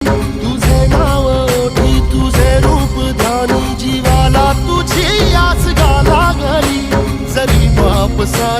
तुझे नाव ओठी तुझे रूप ध्यानी जीवाला तुझी आस गा लागली जरी बाप सा